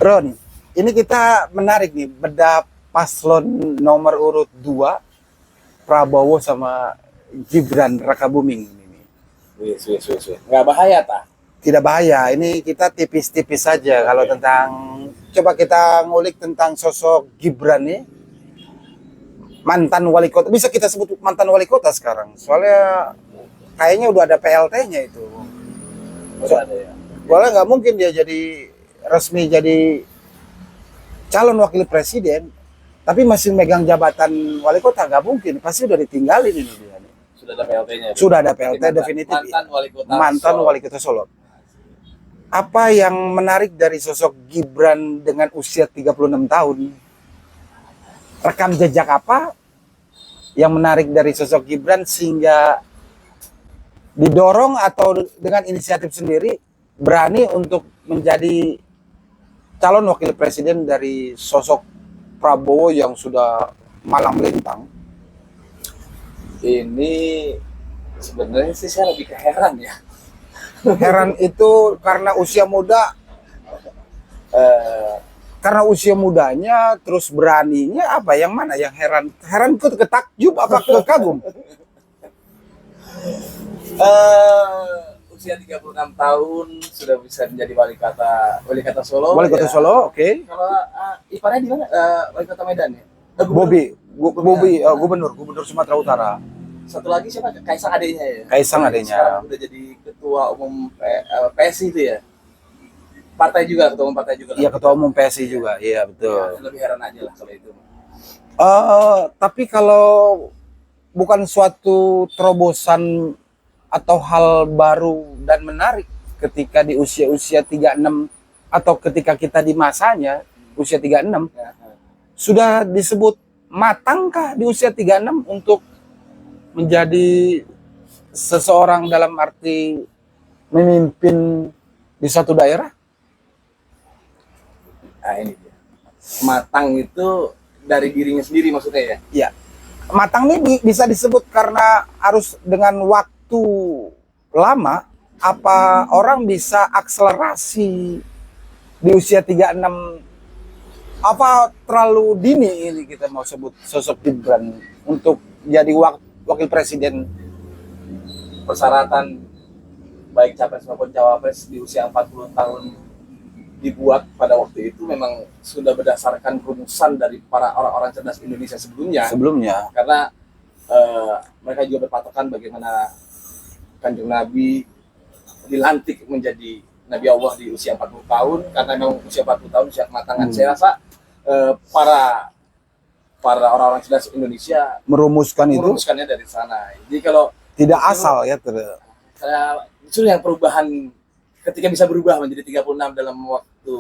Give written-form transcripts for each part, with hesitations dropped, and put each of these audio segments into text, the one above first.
Ron, ini kita menarik nih, beda paslon nomor urut 2, Prabowo sama Gibran Rakabuming ini. Wis. Nggak bahaya, tak? Tidak bahaya, ini kita tipis-tipis saja kalau tentang, coba kita ngulik tentang sosok Gibran nih. Mantan wali kota, bisa kita sebut mantan wali kota sekarang, soalnya kayaknya udah ada PLT-nya itu. Soalnya nggak mungkin dia jadi resmi jadi calon wakil presiden, tapi masih megang jabatan wali kota, nggak mungkin, pasti udah ditinggalin ini dia. Sudah ada PLT-nya. Sudah ada PLT definitif. Mantan wali kota Solo. Apa yang menarik dari sosok Gibran dengan usia 36 tahun? Rekam jejak apa yang menarik dari sosok Gibran sehingga didorong atau dengan inisiatif sendiri berani untuk menjadi calon wakil presiden dari sosok Prabowo yang sudah malang melintang? Ini sebenarnya sih saya lebih heran ya. Heran itu karena usia muda, karena usia mudanya, terus beraninya, apa yang mana yang heran? Heran itu ketakjub apa kekagum? Usia 36 tahun sudah bisa menjadi wali kota Solo. Wali kota ya. Solo, oke. Kalau iparnya di mana? Wali kota Medan ya? Bobi, gubernur Sumatera Utara. Satu lagi siapa? Kaisang adiknya ya? Kaisang adiknya. Sekarang udah jadi ketua umum PSI itu ya? Partai juga, ketua umum partai juga. Iya, ketua umum PSI juga, iya betul. Ya, lebih heran aja lah kalau itu. Tapi kalau bukan suatu terobosan atau hal baru dan menarik ketika di usia-usia 36 atau ketika kita di masanya usia 36, Ya. sudah disebut matangkah di usia 36 untuk menjadi seseorang dalam arti memimpin di suatu daerah? Nah ini dia. Matang itu dari dirinya sendiri maksudnya ya? Ya, matang ini bisa disebut karena harus dengan waktu lama. Apa orang bisa akselerasi di usia 36? Apa terlalu dini ini kita mau sebut sosok Gibran untuk jadi wakil presiden? Persyaratan baik capres maupun cawapres di usia 40 tahun dibuat pada waktu itu memang sudah berdasarkan rumusan dari para orang-orang cerdas Indonesia sebelumnya. Karena mereka juga berpatokan bagaimana Kanjeng Nabi dilantik menjadi Nabi Allah di usia 40 tahun, karena memang usia 40 tahun usia kematangan. Saya rasa para orang-orang cerdas Indonesia merumuskannya dari sana. Jadi kalau tidak asal ya, justru yang perubahan ketika bisa berubah menjadi 36 dalam waktu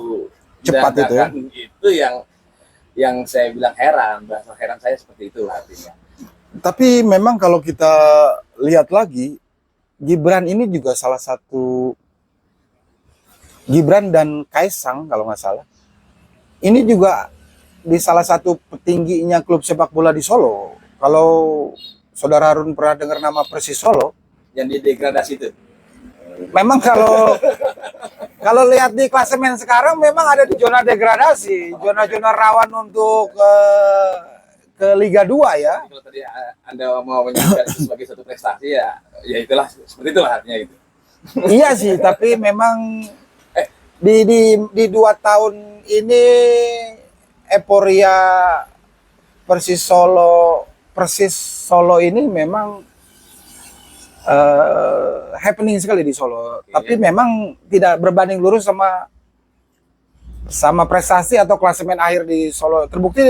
cepat itu ya. Itu yang saya bilang heran, bahasa heran saya seperti itu artinya. Tapi memang kalau kita lihat lagi, Gibran ini juga salah satu, Gibran dan Kaisang kalau nggak salah, ini juga di salah satu petingginya klub sepak bola di Solo. Kalau Saudara Harun pernah dengar nama Persis Solo, yang didegradasi itu. Memang kalau lihat di klasemen sekarang memang ada di zona degradasi, zona-zona rawan untuk ke Liga 2 ya. Kalau tadi Anda mau menyebutkan itu sebagai satu prestasi ya itulah seperti itulah artinya itu. Iya sih, tapi memang di 2 tahun ini euforia Persis Solo ini memang happening sekali di Solo. Tapi memang tidak berbanding lurus sama prestasi atau klasemen akhir di Solo. Terbukti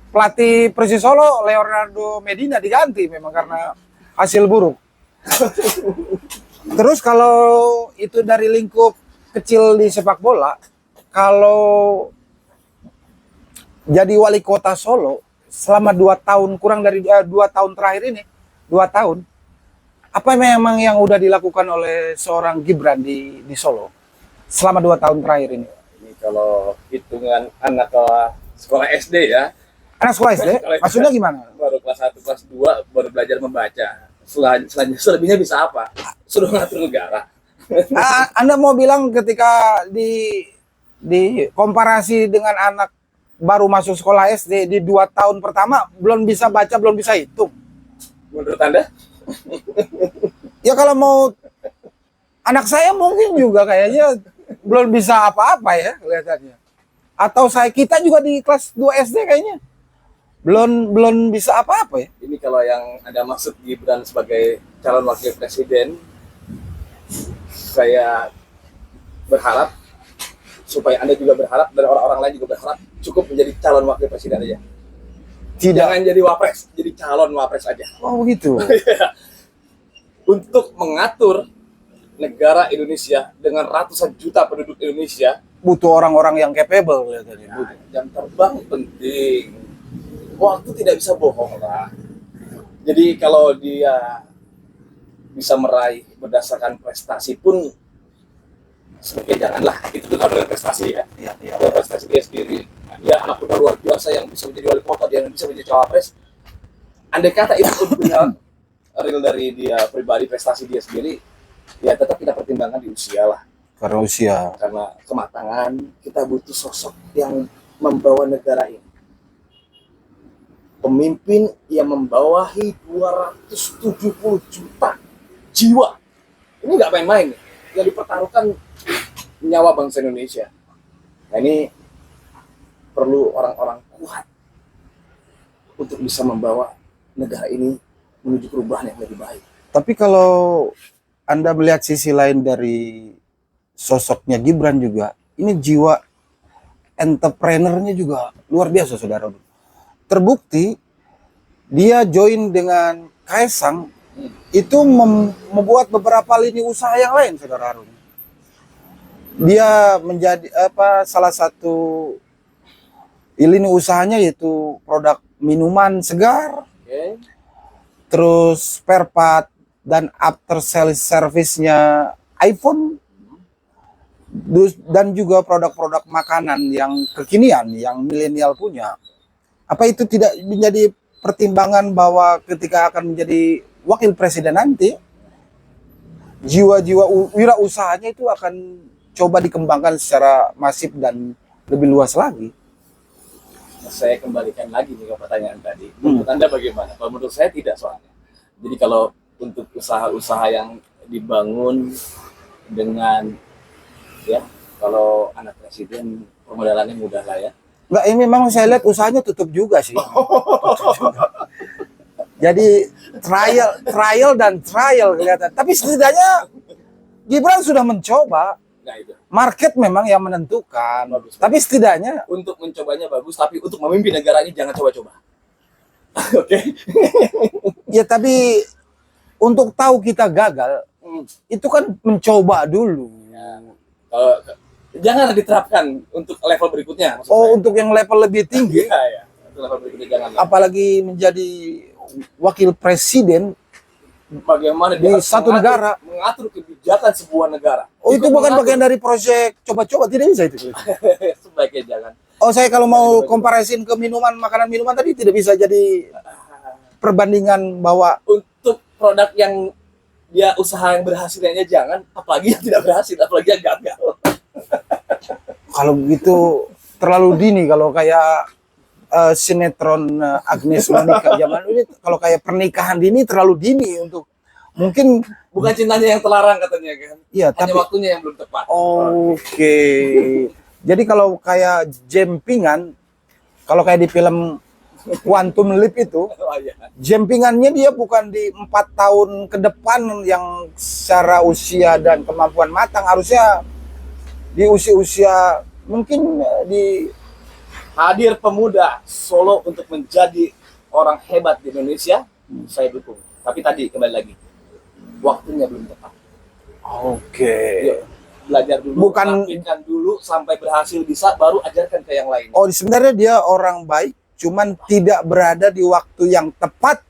pelatih Persis Solo Leonardo Medina diganti memang karena hasil buruk. Terus kalau itu dari lingkup kecil di sepak bola, kalau jadi wali kota Solo selama 2 tahun, kurang dari 2 tahun terakhir ini, 2 tahun, apa memang yang udah dilakukan oleh seorang Gibran di Solo selama 2 tahun terakhir ini? Ini kalau hitungan anak sekolah SD ya. Anak sekolah SD? Maksudnya gimana? Baru kelas 1, kelas 2 baru belajar membaca. Selebihnya bisa apa? Suruh ngatur negara. Anda mau bilang ketika di Di komparasi dengan anak baru masuk sekolah SD di 2 tahun pertama belum bisa baca, belum bisa hitung. Menurut Anda? Ya kalau mau anak saya mungkin juga kayaknya belum bisa apa-apa ya kelihatannya. Atau kita juga di kelas 2 SD kayaknya belum bisa apa-apa ya. Ini kalau yang Anda maksud Gibran sebagai calon wakil presiden, saya berharap supaya Anda juga berharap dan orang-orang lain juga berharap cukup menjadi calon wakil presiden aja. Jangan jadi wapres, jadi calon wapres aja. Oh begitu. Untuk mengatur negara Indonesia dengan ratusan juta penduduk Indonesia Butuh orang-orang yang capable kelihatannya. nah, jam terbang penting. Waktu tidak bisa bohong lah. Jadi kalau dia bisa meraih berdasarkan prestasi pun sebagai janganlah, itu kan prestasi ya. Kalau prestasi dia sendiri, dia anak muda luar biasa yang bisa menjadi wali kota, dia bisa menjadi cawapres. Andai kata itu pun benar real dari dia pribadi, prestasi dia sendiri, ya tetap kita pertimbangkan di usia lah. Karena usia. Karena kematangan, kita butuh sosok yang membawa negara ini. Pemimpin yang membawahi 270 juta jiwa. Ini nggak main-main nih. Yang dipertaruhkan nyawa bangsa Indonesia. Nah ini perlu orang-orang kuat untuk bisa membawa negara ini menuju perubahan yang lebih baik. Tapi kalau Anda melihat sisi lain dari sosoknya Gibran juga, ini jiwa entrepreneurnya juga luar biasa, saudara. Terbukti dia join dengan Kaisang itu membuat beberapa lini usaha yang lain, saudara Harun. Dia menjadi salah satu lini usahanya yaitu produk minuman segar, terus spare part dan after sales service-nya iPhone, dan juga produk-produk makanan yang kekinian yang milenial punya. Apa itu tidak menjadi pertimbangan bahwa ketika akan menjadi wakil presiden nanti, jiwa-jiwa wirausahanya itu akan coba dikembangkan secara masif dan lebih luas lagi? Saya kembalikan lagi nih ke pertanyaan tadi. Menurut Anda bagaimana? Kalau menurut saya tidak soalnya. Jadi kalau untuk usaha-usaha yang dibangun dengan ya, kalau anak presiden permodalannya mudah lah ya. Enggak, ini memang saya lihat usahanya tutup juga sih. Jadi trial dan trial kelihatan. Tapi setidaknya Gibran sudah mencoba. Nah, itu. Market memang yang menentukan. Bagus. Tapi setidaknya Untuk mencobanya bagus, tapi untuk memimpin negara ini jangan coba-coba. Oke. ya tapi untuk tahu kita gagal, itu kan mencoba dulu. Ya. Jangan diterapkan untuk level berikutnya. Oh, untuk yang level lebih tinggi. Iya. Untuk level berikutnya jangan. Apalagi menjadi wakil presiden Bagaimana di dia satu negara, mengatur kebijakan sebuah negara. Oh, itu bukan bagian dari proyek coba-coba, tidak bisa itu. Sebaiknya jangan. Oh, saya kalau mau komparasin ke minuman, makanan minuman tadi tidak bisa jadi perbandingan bahwa untuk produk yang dia usaha yang berhasilnya jangan, apalagi yang tidak berhasil, apalagi yang gagal. kalau begitu terlalu dini, kalau kayak sinetron Agnes Monica zaman ini, kalau kayak pernikahan dini terlalu dini untuk mungkin bukan cintanya yang terlarang katanya kan. Iya, hanya tapi waktunya yang belum tepat. Oke. Jadi kalau kayak jempingan, kalau kayak di film Quantum Leap itu, jempingannya dia bukan di 4 tahun ke depan yang secara usia dan kemampuan matang, harusnya di usia-usia mungkin di hadir pemuda Solo untuk menjadi orang hebat di Indonesia, saya dukung. Tapi tadi kembali lagi, waktunya belum tepat. Oke. Yuk, belajar dulu, Bukan lakukan dulu sampai berhasil bisa, baru ajarkan ke yang lain. Oh, sebenarnya dia orang baik, cuman tidak berada di waktu yang tepat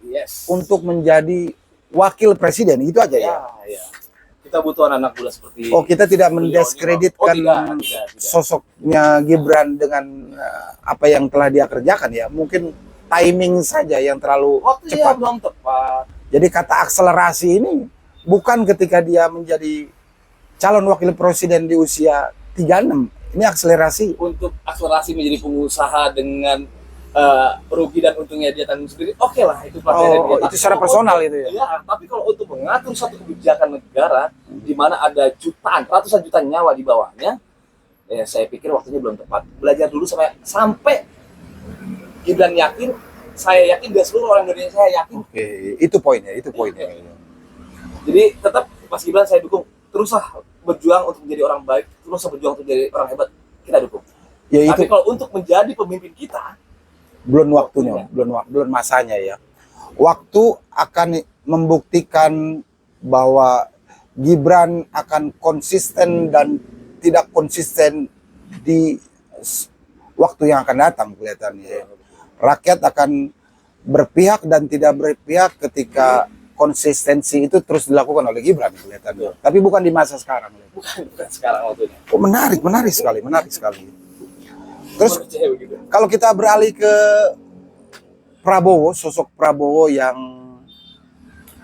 untuk menjadi wakil presiden. Itu aja ya. Ya. Kita butuh anak-anak muda seperti. Oh, kita tidak mendiskreditkan tidak. Sosoknya Gibran dengan apa yang telah dia kerjakan ya. Mungkin timing saja yang terlalu cepat. Belum tepat. Jadi kata akselerasi ini bukan ketika dia menjadi calon wakil presiden di usia 36. Ini akselerasi. Untuk akselerasi menjadi pengusaha dengan rugi dan untungnya dia tanggung sendiri, oke lah itu pelajaran dia. Itu secara personal itu ya. Ya, tapi kalau untuk mengatur satu kebijakan negara di mana ada jutaan, ratusan juta nyawa di bawahnya, ya saya pikir waktunya belum tepat. Belajar dulu sampai Gibran yakin, saya yakin, dan seluruh orang Indonesia saya yakin. Oke, itu poinnya, itu poinnya. Jadi tetap Mas Gibran saya dukung, teruslah berjuang untuk menjadi orang baik, teruslah berjuang untuk menjadi orang hebat, kita dukung. Ya, tapi itu kalau untuk menjadi pemimpin kita, belum waktunya, belum masanya ya. Waktu akan membuktikan bahwa Gibran akan konsisten dan tidak konsisten di waktu yang akan datang kelihatannya. Rakyat akan berpihak dan tidak berpihak ketika konsistensi itu terus dilakukan oleh Gibran kelihatannya. Tapi bukan di masa sekarang. Bukan sekarang waktunya. Oh, menarik sekali. Terus kalau kita beralih ke Prabowo, sosok Prabowo yang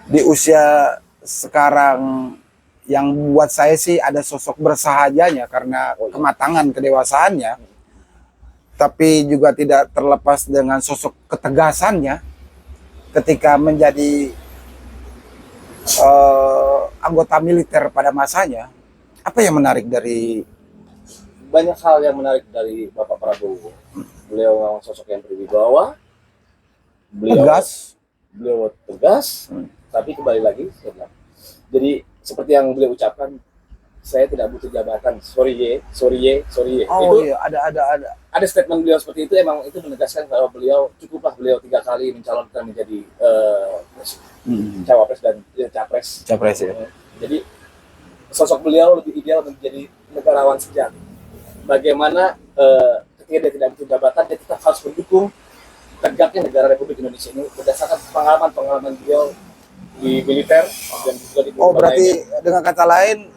di usia sekarang yang buat saya sih ada sosok bersahajanya karena kematangan kedewasaannya, tapi juga tidak terlepas dengan sosok ketegasannya ketika menjadi anggota militer pada masanya. Apa yang menarik dari banyak hal yang menarik dari Bapak Prabowo. Beliau memang sosok yang berwibawa, beliau tegas, tapi kembali lagi saya bilang. Jadi seperti yang beliau ucapkan, saya tidak butuh jabatan. Sorry ye. Oh itu iya, ada statement beliau seperti itu, emang itu menegaskan bahwa beliau 3 kali mencalonkan menjadi cawapres dan capres ya. Jadi sosok beliau lebih ideal menjadi negarawan sejati. Bagaimana ketika dia tidak butuh jabatan, dia tetap harus mendukung tegaknya negara Republik Indonesia ini berdasarkan pengalaman beliau di militer dan juga di berarti lainnya. Dengan kata lain,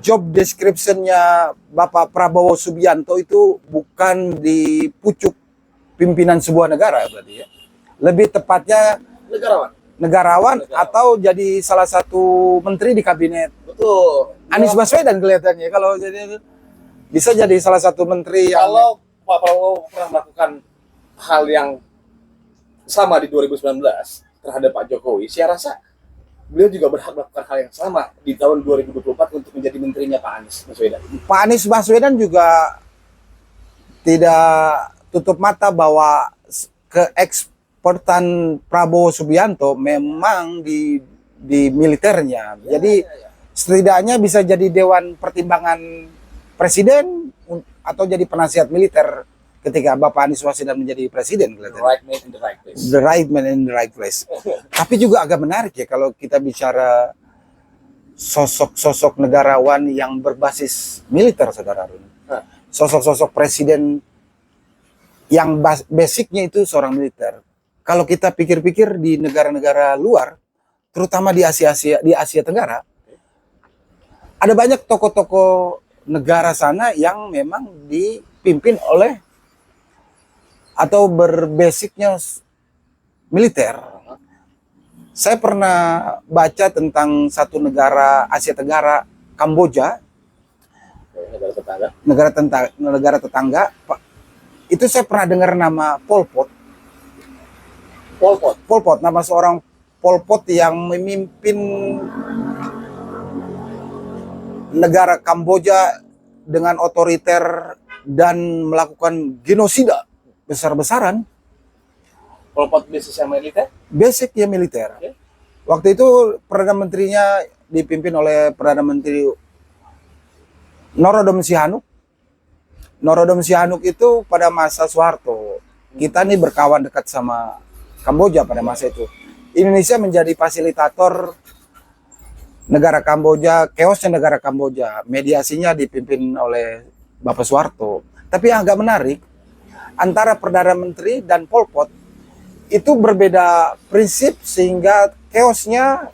job description-nya Bapak Prabowo Subianto itu bukan di pucuk pimpinan sebuah negara berarti ya. Lebih tepatnya negarawan atau jadi salah satu menteri di kabinet. Betul. Anies Baswedan kelihatannya kalau jadi bisa jadi salah satu menteri yang... Kalau Pak Prabowo pernah melakukan hal yang sama di 2019 terhadap Pak Jokowi, saya rasa beliau juga berhak melakukan hal yang sama di tahun 2024 untuk menjadi menterinya Pak Anies Baswedan. Pak Anies Baswedan juga tidak tutup mata bahwa keeksportan Prabowo Subianto memang di militernya. Jadi setidaknya bisa jadi dewan pertimbangan presiden atau jadi penasihat militer ketika Bapak Anies Baswedan menjadi presiden. The right man in the right place. The right man in the right place. Tapi juga agak menarik ya kalau kita bicara sosok-sosok negarawan yang berbasis militer, saudara Arun. Sosok-sosok presiden yang basicnya itu seorang militer. Kalau kita pikir-pikir di negara-negara luar, terutama di Asia Tenggara, ada banyak tokoh-tokoh negara sana yang memang dipimpin oleh atau berbasicnya militer. Saya pernah baca tentang satu negara Asia Tenggara, Kamboja, negara tetangga. Itu saya pernah dengar nama Pol Pot. Nama seorang Pol Pot yang memimpin negara Kamboja dengan otoriter dan melakukan genosida besar-besaran. Pol Pot basicnya militer? Basicnya militer. Okay. Waktu itu Perdana Menterinya dipimpin oleh Perdana Menteri Norodom Sihanouk. Norodom Sihanouk itu pada masa Soeharto. Kita nih berkawan dekat sama Kamboja pada masa itu. Indonesia menjadi fasilitator negara Kamboja, chaosnya negara Kamboja. Mediasinya dipimpin oleh Bapak Soeharto. Tapi yang agak menarik, antara Perdana Menteri dan Pol Pot itu berbeda prinsip sehingga chaosnya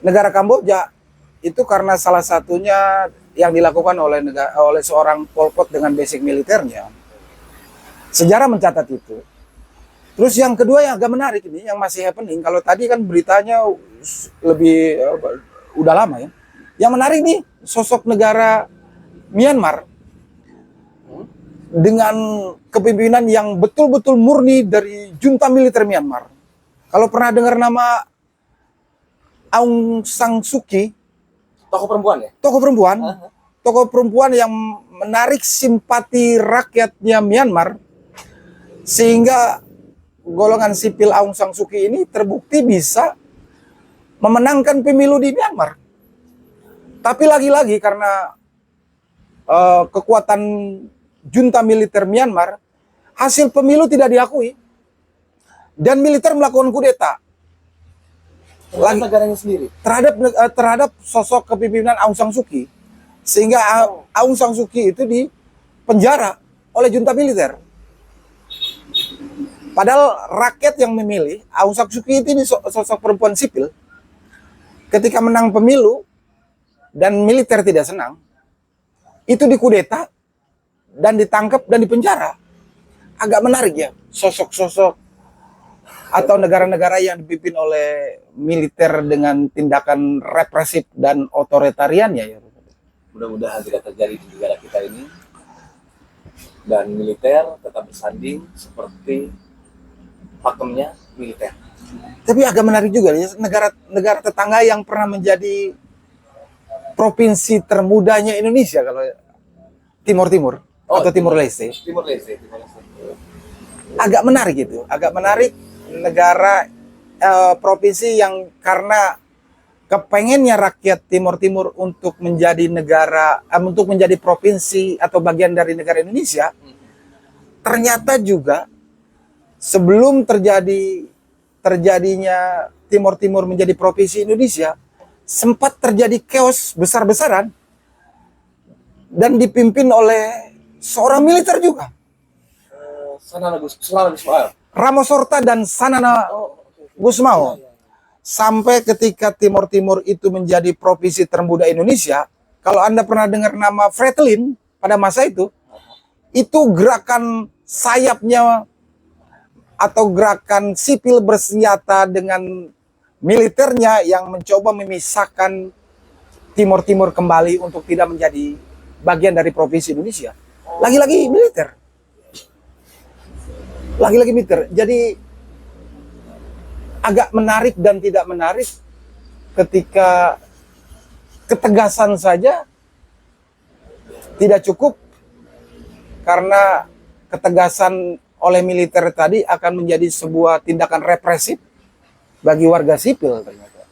negara Kamboja itu karena salah satunya yang dilakukan oleh seorang Pol Pot dengan basic militernya. Sejarah mencatat itu. Terus yang kedua yang agak menarik ini, yang masih happening, kalau tadi kan beritanya lebih udah lama ya. Yang menarik nih, sosok negara Myanmar. dengan kepemimpinan yang betul-betul murni dari junta militer Myanmar. Kalau pernah dengar nama Aung San Suu Kyi, Tokoh perempuan ya? Tokoh perempuan yang menarik simpati rakyatnya Myanmar, sehingga golongan sipil Aung San Suu Kyi ini terbukti bisa memenangkan pemilu di Myanmar. Tapi lagi-lagi karena kekuatan junta militer Myanmar, hasil pemilu tidak diakui dan militer melakukan kudeta Negaranya sendiri terhadap sosok kepemimpinan Aung San Suu Kyi, sehingga Aung San Suu Kyi itu dipenjara oleh junta militer. Padahal rakyat yang memilih Aung San Suu Kyi ini sosok perempuan sipil. Ketika menang pemilu dan militer tidak senang, itu dikudeta dan ditangkap dan dipenjara. Agak menarik ya, sosok-sosok atau negara-negara yang dipimpin oleh militer dengan tindakan represif dan otoritarian ya. Mudah-mudahan tidak terjadi di negara kita ini, dan militer tetap bersanding seperti pakemnya militer. Tapi agak menarik juga ya, negara tetangga yang pernah menjadi provinsi termudanya Indonesia, kalau Timur Timur atau Timur Leste. Timur Leste. Agak menarik itu, agak menarik negara provinsi yang karena kepengennya rakyat Timur Timur untuk menjadi negara, untuk menjadi provinsi atau bagian dari negara Indonesia, ternyata juga sebelum terjadinya Timur Timur menjadi provinsi Indonesia, sempat terjadi chaos besar-besaran dan dipimpin oleh seorang militer juga, Ramosorta dan Sanana Gusmao. Sampai ketika Timur Timur itu menjadi provinsi termuda Indonesia, kalau Anda pernah dengar nama Fretilin pada masa itu gerakan sayapnya atau gerakan sipil bersenjata dengan militernya yang mencoba memisahkan Timur Timur kembali untuk tidak menjadi bagian dari provinsi Indonesia. Lagi-lagi militer. Jadi agak menarik dan tidak menarik ketika ketegasan saja tidak cukup, karena ketegasan oleh militer tadi akan menjadi sebuah tindakan represif bagi warga sipil ternyata.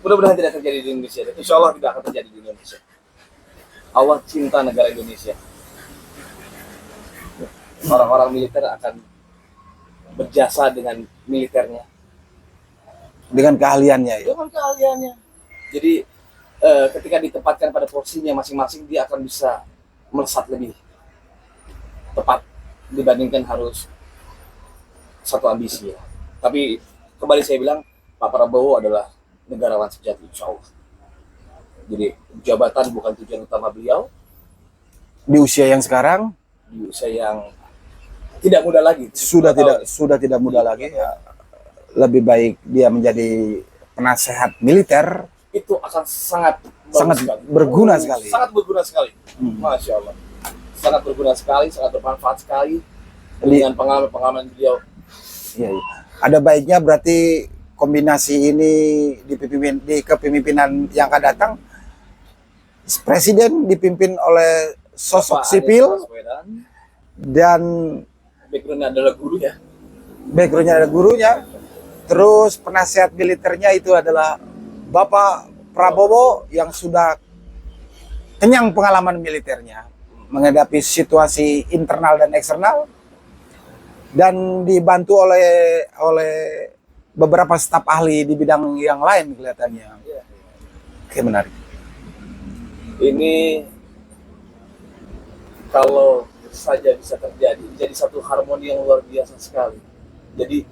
Mudah-mudahan tidak terjadi di Indonesia. Insya Allah tidak akan terjadi di Indonesia. Allah cinta negara Indonesia. Orang-orang militer akan berjasa dengan militernya, dengan keahliannya ya. Dengan keahliannya. Jadi ketika ditempatkan pada porsinya masing-masing, dia akan bisa melesat lebih tepat dibandingkan harus satu ambisi ya. Tapi kembali saya bilang, Pak Prabowo adalah negarawan sejati, insya Allah. Jadi jabatan bukan tujuan utama beliau. Di usia yang sekarang, di usia yang tidak muda lagi, sudah tidak muda lagi ya. Lebih baik dia menjadi penasehat militer. Itu akan sangat berguna sekali. Sangat berguna sekali. Masya Allah. Sangat berguna sekali, sangat bermanfaat sekali dengan pengalaman beliau. Iya. Ada baiknya berarti kombinasi ini di kepemimpinan yang akan datang, presiden dipimpin oleh sosok sipil dan backgroundnya adalah guru ya. Backgroundnya ada gurunya. Terus penasihat militernya itu adalah Bapak Prabowo yang sudah kenyang pengalaman militernya menghadapi situasi internal dan eksternal, dan dibantu oleh beberapa staf ahli di bidang yang lain kelihatannya. Oke, menarik. Ini kalau saja bisa terjadi, jadi satu harmoni yang luar biasa sekali. Jadi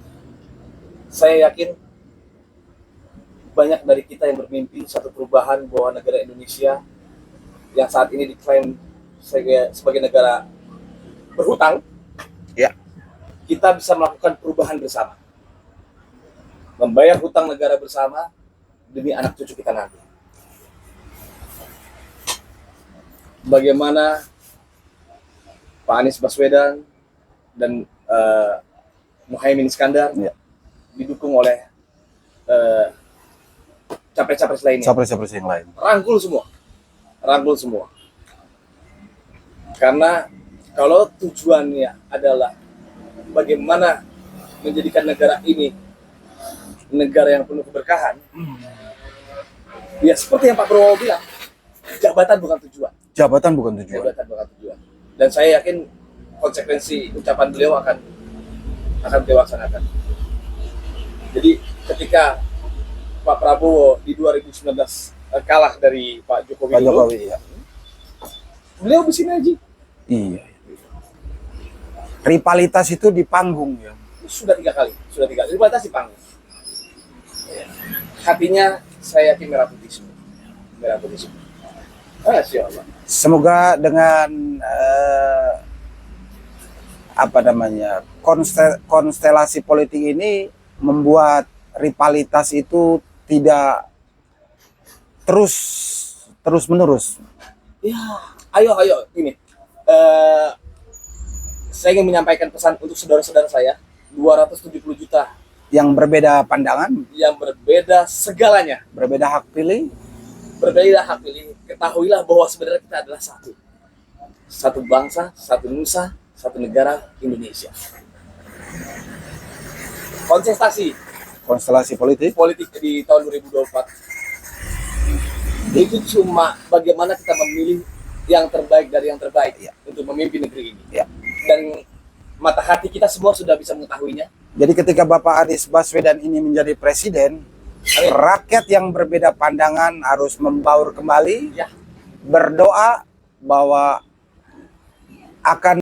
saya yakin banyak dari kita yang bermimpi satu perubahan bahwa negara Indonesia yang saat ini diklaim sebagai negara berhutang, ya, kita bisa melakukan perubahan bersama, membayar hutang negara bersama demi anak cucu kita nanti. Bagaimana Pak Anies Baswedan dan Muhaimin Iskandar, Ya. didukung oleh capres-capres lainnya. Capres-capres yang lain. Rangkul semua. Karena kalau tujuannya adalah bagaimana menjadikan negara ini negara yang penuh keberkahan, ya seperti yang Pak Prabowo bilang, jabatan bukan tujuan. Jabatan bukan tujuan. Jabatan bukan tujuan. Dan saya yakin konsekuensi ucapan beliau akan beliau laksanakan. Jadi ketika Pak Prabowo di 2019 kalah dari Pak Jokowi, Ya. beliau bersinergi. Iya. Rivalitas itu di panggung ya. Sudah tiga kali. Rivalitas di panggung. Hatinya saya yakin merah putih semua. Masya Allah. Semoga dengan konstelasi politik ini membuat rivalitas itu tidak terus menerus. Ya, ayo ini. Saya ingin menyampaikan pesan untuk saudara-saudara saya, 270 juta Yang berbeda pandangan, yang berbeda segalanya, berbeda hak pilih, ketahuilah bahwa sebenarnya kita adalah satu bangsa, satu nusa, satu negara, Indonesia. konstelasi politik di tahun 2024 itu cuma bagaimana kita memilih yang terbaik dari yang terbaik untuk memimpin negeri ini. Dan mata hati kita semua sudah bisa mengetahuinya. Jadi ketika Bapak Anies Baswedan ini menjadi presiden, rakyat yang berbeda pandangan harus membaur kembali, berdoa bahwa akan